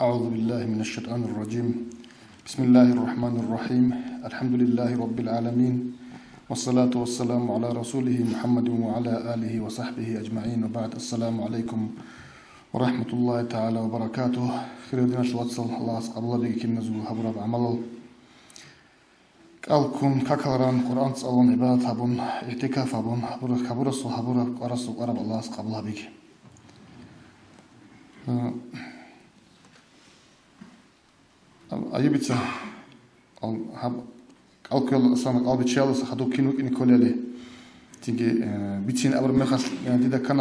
أعوذ بالله من الشيطان الرجيم. بسم الله الرحمن الرحيم. الحمد لله رب العالمين، والصلاة والسلام على رسوله محمد وعلى آله وصحبه أجمعين، وبعد. السلام عليكم ورحمة الله تعالى وبركاته. خير الواتسل الله قبل بك النزول حبر بعمل قالكم كاكران قرآن صلون عبادة هبون اعتكاف هبون حبر الصحابة قرص قرب الله قبلها بك. أيبتها الكل سامع قلبي تشالس خدوا كينو إن كلله تيجي بيتين أول ما خلاص يعني إذا كان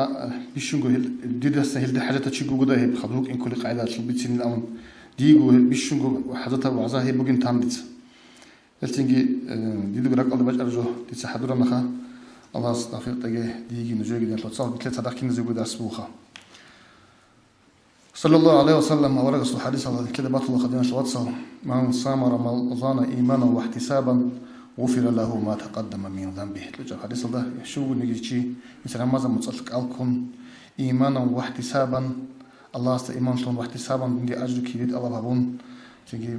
بيشونجو ديدا سهل ده حاجة تشيجو جدا هي خدوك إن كل قاعدة شو بيتين الأول ديجو بيشونجو حاجة وعزاه هي بوجين تامدت تيجي ديدا قرق الله بجأ رجوه تسحدورا مخا الله استغفر تيجي ديجي نجوي جدا لطصار بتلت هذا كين نزوج ده سبوخه صلى الله عليه وسلم. ورقص الحديث على كده بطل خدينا الواتساب: من صام رمضان إيمانا واحتسابا غفر له ما تقدم من ذنبه. لجأ الحديث ده شو نيجي مثلا ماذا متصلك ألكم إيمانا واحتسابا الله است إيمان تون واحتسابا نيجي أجر كبير الله بابون تيجي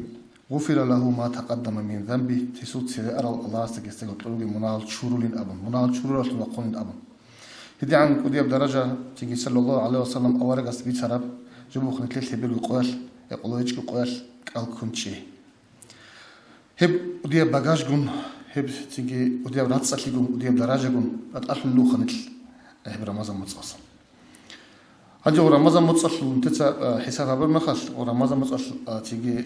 غفر له ما تقدم من ذنبه تسوت سير الله است كيستقبل طلوع منال شرولين أبن منال شرول تلقون أبن هدي عن ودي بدرجة تيجي صلى الله عليه وسلم ورقص بيت سراب جبوا خليت لي بيلو قوال يقولوا يجيكوا قوال قال كنت شيء هب ودي باجاج جون هب تيجي ودي براتس جون ودي بدرجة جون أتأخر لو خنت هب رمضان متصل هجى ورمضان متصل تتا حساب عبر مخل ورمضان متصل تيجي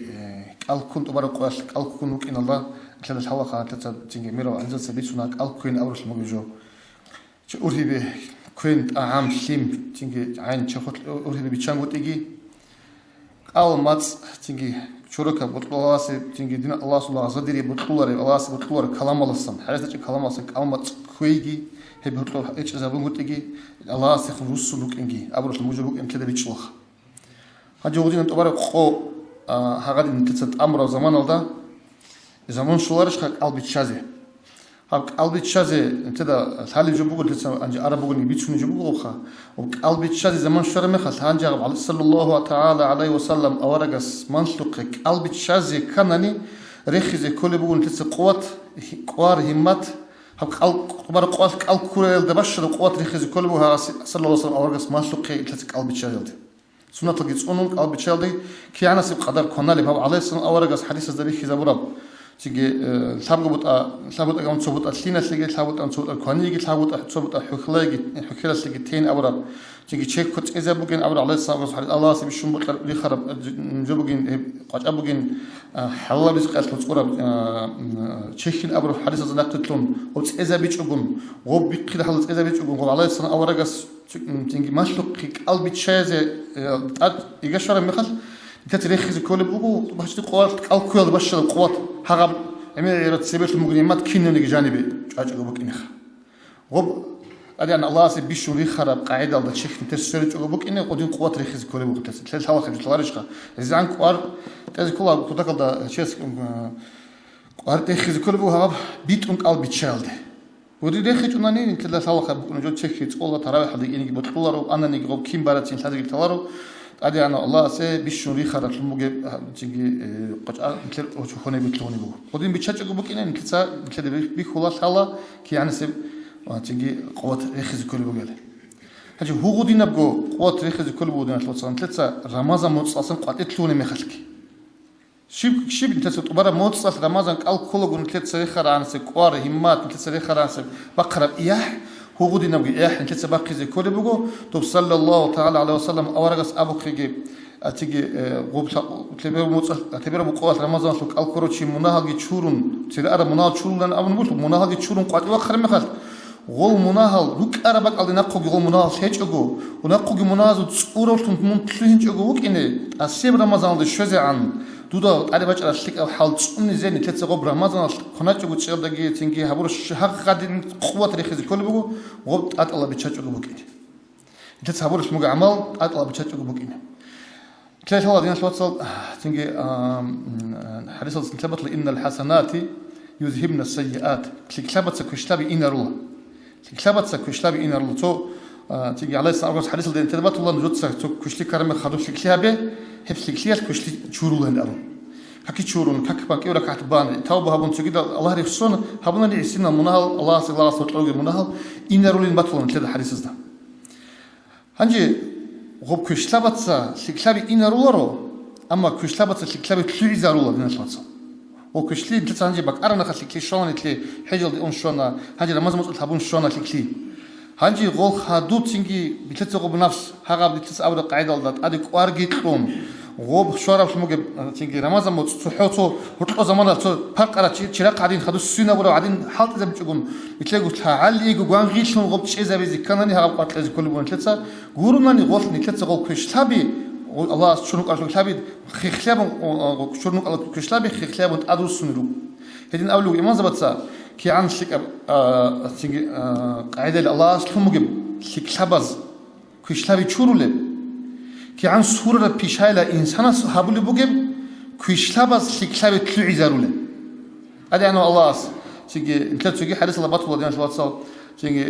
قال كنت أبغى قوال قال كنت إن الله كذا الحوا خانت تتا تيجي ميرو أنزل سبيت هناك قال كين أورش مجوجو أوري به كنت أعم سيم تيجي عين شخص أوري بيتشانغو تيجي أول مات تيجي شركة بطلوا سي تيجي دين الله سبحانه وتعالى بطلوا الله سبحانه وتعالى كلام الله سبحانه حريص تيجي كلام الله سبحانه أول مات كويجي هي بطلوا إيش زبون تيجي الله سبحانه رسولك إنجي أبرز الموجود إن كذا بيتشوخ هذا جودين تبارك خو هذا نتيجة أمر زمان الله زمان شوارش خك قلبي تشازي قلبي تشازي انتدا حالي جبوغ تسا انجي عربوغ بيتشوني جبوغ خا وقلبي تشازي زمان شر مخل هانجا على صلى الله تعالى عليه وسلم اورغس منطق قلبي تشازي كانني رخيزي كل بوغ تسا قوت قوار همت قبر قوت قلب كل دبشر قوت رخيزي كل بوغ صلى الله عليه وسلم اورغس منطق تسا قلبي تشازي سنة لقيت أنون قلبي تشازي كي أنا سب قدر كنا لي عليه السلام اورغس حديث ذبيح زبورب تيجي ثابت أقام ثابت أثلين تيجي ثابت أن ثابت الكونيجي ثابت ثابت حكيلا تيجي تين أورا تيجي شيء كنت إذا بقين أورا عليه الصلاة والسلام الله سبي شو بقول لي خرب جو بقين قاعد أبقين حلا بيسق أسلوب أورا شيء أورا حديث زنا قتلون وت إذا بيجون غوب بكذا حدث إذا بيجون غوب عليه الصلاة أورا جس تيجي مشلوق قلبي تشاز يقشر مخل تتريخ كل بوجو باش تقول الكل باش القوات هرب أمير تسبيت المجرمات كينو نيجي جانبي أجل بوك إنخ غب أدي أن الله سبيش شو خرب قاعدة على الشيخ تسرج أجل بوك إنه قدين قوات ريخز كل بوك تسل هوا خرج تلارشها إذا عن قوار تأذي كلها كتاكل ده شيء قوار تريخز كل بوك هرب بيت أنك أل بيتشالد ودي ريخز أناني كلا هوا خرب نجود شيخ تقول ترى حد يجي بتقولارو أنا نيجي غب كيم بارتين هذا تلارو أدي أنا الله سه بيشوري خرج الموجب تيجي قطع مثل وشوفوني بيطلعوني بو قديم بيتشجع بوك إنه كذا كذا بيخلص الله كي يعني سب تيجي قوة رخيز كل بوجله هذا هو قدينا بقو قوة رخيز كل بودنا تلصان تلصا رمضان متصل قاعد يطلعوني مخلك شيب أنت تبرر متصل رمضان قال كل جون تلصا خير عن سب قوار همات تلصا خير عن سب بقرب إياه هو قدينا بقى إياه أنت تبقى زي كل بوجو طب صلى الله تعالى عليه وسلم أورجس أبو خيجي أتيجي غوب تبير متصل تبير بقوة رمضان شوك الكروتشي مناهج تشورون ترى أرى مناهج تشورون لأن أبن بقول مناهج تشورون قاعد يوخر مخال غول مناهج روك أربك على نقوج غول مناهج هيج أجو ونقوج مناهج تصورة تنتمون تلهج أجو وك إنه أسيب رمضان ده شوزي عن دودا أربك على شلك أو حال تصوني زين تلت غوب رمضان خناج أجو تشيل دقي تنجي هبور الشهر قادين قوة ريخز كل بقو غوب أطلع بتشج أجو بوك إنه تلت هبور شموج عمل أطلع بتشج أجو بوك إنه كلاش الله دينا شوتصل تنجي حديث ثبت لإن الحسنات يذهبن السيئات كلابت سكشلابي إن الله كلابت سكشلابي إن الله تو تيجي عليه الصلاة حديث الدين تدبت الله نجود سك كشلي كرم خدوش لكليابه هبسلكليال كشلي شورولن أرون حكي شورون حكي باكي ولا كاتبان توبة هبون تجد الله يفسون هبون اللي يسنا منهال الله سبحانه وتعالى منهال إن رولين بطلون كذا حديث ده هنجي غب كشلابتسا لكلابي إن رولرو أما كشلابتسا لكلابي تلوي زارولر دين شواتسا وكشلي تلت هنجي بق أرنا خل لكلي شون لكلي حجل دي أون شونا هنجي لما زمت هبون شونا لكلي هنجي غول خادو تيجي بتلت غب نفس هذا بتلت أول قاعدة لذات أديك وارجيتهم غوب شورا فموجي تيجي رمضان موت صحوته وطلع زمانه فرق على شيء قاعدين خدوا السنة ولا قاعدين حاط إذا بتجون بتلاقوا تعالي يجوا غيشون غوب شيء زي بيزي كانني هرب قاتل زي كل بون ثلاثة قولنا غوف نثلاثة غوب كشلابي الله شنو قال كشلابي خيخلاب شنو قال كشلابي خيخلاب أدرس سنرو هذين أولو إيمان زبطة كي عن شيء تيجي قاعدة الله فموجي خيخلابز كشلابي شورولة كي عن سورة بيشايلا إنسان هابولي بوجب كيشلابز لكلاب تلوي زاروله هذا يعني الله تيجي أنت تيجي حديث الله بطل الله دينا شو تيجي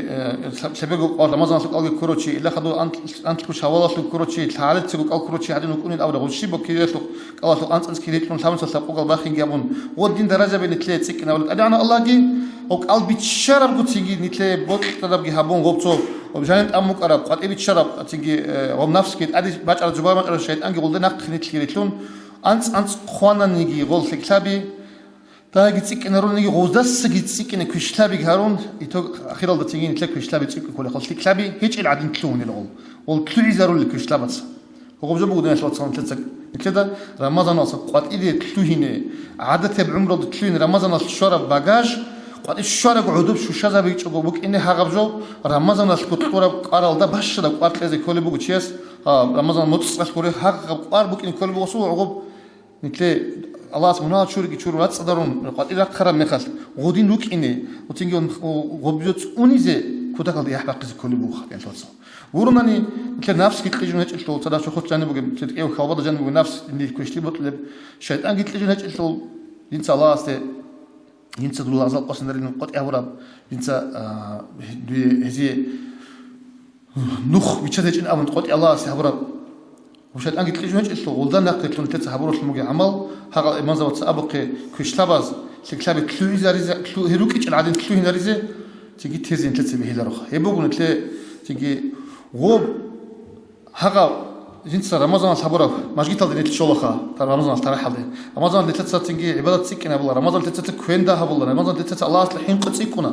شبيكو قال رمضان سوق ألقي كروتشي إلا خدوا أنت كوش حوالا سوق كروتشي تعالت سوق ألقي كروتشي هذين يكون الأول غشي بكيرة سوق قال سوق أنت كيرة من ثامن سوق قال باخين جابون ودين درجة بين ثلاث سكين أول هذا يعني الله جي أو قال بيتشرب قلت تيجي نتلاقي بطل تدرب جهابون غبطو وبجانب أمك أراب قد إبي تشرب تيجي وهم نفس كده أدي باج على الجبار ما على الشيء أنجي قلنا نقد خنيت كيرتلون أنت خوانا نيجي قول في كتابي تا جيتسيك إن رون نيجي غوزدس جيتسيك إن كشتابي هارون يتو أخيرا ده تيجي نتلاقي كشتابي تيجي كله خلص كتابي هيج العدين تلون الأول والتلوي زارون الكشتابات هو بجيبه قدنا شو تصنع تلتك كده رمضان أصلا قد إذا تلوهينه عادة بعمره تلوين رمضان الشرب باجاج قد الشرب عدوب شو شذا بيجي بوك إنه هاجبجو رمضان الكتورة قارل ده باش ده قارل كذا كل بوك تشيس رمضان متصل كله هاجب قارل بوك إن كل بوك سو عقب نتلاقي الله سبحانه وتعالى شو لا تصدرون قد إذا خرب مخل غودين لوك إنه وتيجي غبيوت أونيزه كودا قال يحبق كل بوخ يعني شو تصور ورماني مثل نفس كي تلجون هج الشغل تدا شو خد جانب وجب تدقيه وخوض جانب ونفس اللي كوشتي بطلب شيطان قلت لجون هج الشغل ينسى الله است ينسى دول عزل قصن درين قد أوراب ينسى هذه نخ بيشتهج إن أمن قد الله است أوراب وشيطان قلت لجون هج الشغل ولدان نقطة لون تلت حبروش المجي عمل هذا منظر وتسابق كوشتلابز شكلاب كلوي زاريزة كلو هيروكيش العادين كلوي ناريزة تيجي تهزين تلت بهيلا روخ يبغون تلا تيجي غوب هذا جنس رمضان الحبرة ماشي تال دنيت شولخا ترى رمضان ترى حلي رمضان اللي تتصل تيجي عبادة سكينة بالله رمضان اللي تتصل كوين ده بالله رمضان اللي تتصل الله الحين قد سيكونا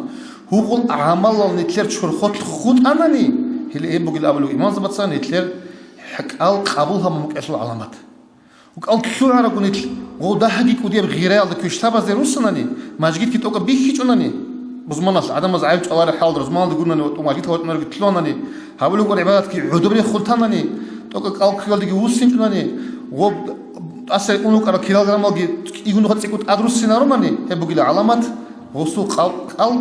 هو قل عمل اللي نتلر شهر خود أناني اللي يبغى الأول إيمان زبط صار نتلر حق قبولها ممكن علامات وقال شو عرق نتل وده حقيقة ودي بغيره على كيشتابه زي روسناني ماشي كي توقع بيخيش أناني بزمانش عدم مزعج الله حاضر زمان تقولنا وماجي توت نرجع تلوناني هقول لكم عبادات كي عدبري خلطاناني توقع قال كيال دقي وسنجناني وب أصل أنو كارا كيال جرام لقي يقولون خد سكوت أدرس سيناروناني هبوجي العلامات وصو قال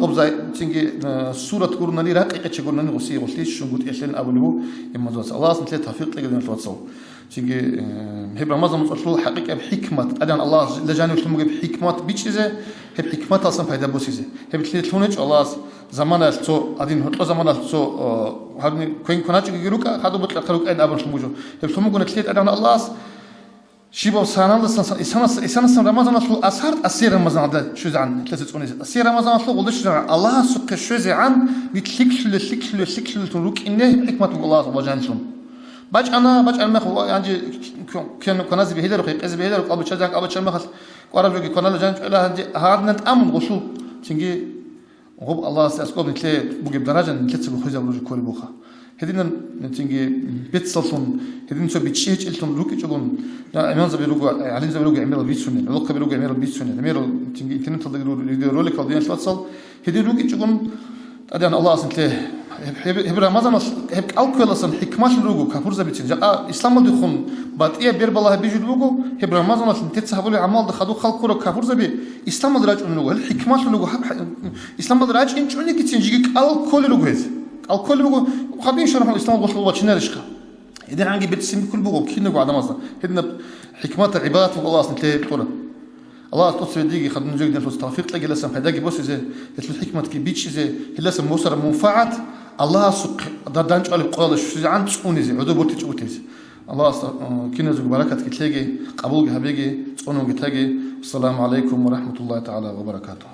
قبضة تيجي سورة كورناني رقيقة تقولناني وصي وصليش شو قلت إيشين أولو إما زوج الله سنتلي توفيق لقي دين الواتساب تيجي هب رمضان متصل حقيقة بحكمة أدان الله لجاني وسلمه بحكمة بيشيزه هب حكمة أصلا فايدة بوسيزه هب تلتونج الله زمان التو أدين هتلو زمان التو هذني كوين كناج يجيروكا هذا بطل خلوك أين أبرش موجو هب ثم قلنا تلت أدان الله شيبا سنة إسان رمضان أصل أسهر أسير رمضان هذا شو زعن ثلاثة أونيز أسير رمضان أصل قلش الله سك شو زعن بتلك تروك إنه حكمة الله وجانشون باج أنا مخ يعني كنا زي بهيدا رقيق زي بهيدا رقابة شجعك أبى شل مخ قارب جوجي كنا لجان إلى هاد نتأمن غشو تيجي غب الله سأسكوب نتلي بوجي بدرجة نتلي تسبق خزي بروج كوري بوخا هدينا تيجي بيت صلصون هدينا سو بتشيج إلتون روكي تقولون لا إيمان زبي روجو علين زبي روجو عمير البيت سنة لقى بيروجو عمير البيت سنة عمير تيجي إنترنت تقدر رولك قضيان شو تصل هدي روكي تقولون أديان الله سنتلي هب رمضان هب ألقى لسان حكمة الروجو كفور زبيتين جاء إسلام دخون باتيه بير بالله بيجي الروجو هب رمضان تتسحبوا عمال دخلوا خلق كرة كفور زبي إسلام دراج الروجو الحكمة الروجو إسلام دراج إنش أني كتير جيك الكل الروجو هذا الكل الروجو خبين شرح الإسلام وصل واتشنا رشقة إذا عنجي بتسمي كل بوجو كنا قاعد مصدر هدنا حكمة العبادة والله سنتلي بطولة الله توصل ديجي خدنا نجيك نفس التوفيق تلاقي لسه هداك بوس زي الحكمة كي بيتش زي لسه موسر منفعت الله سق دردانش على قول شو عن تسونيزي عدوبتي تشوتيز الله كنا زوج بركة كتلاقي قبول هبيجي تسونو كتلاقي السلام عليكم ورحمة الله تعالى وبركاته.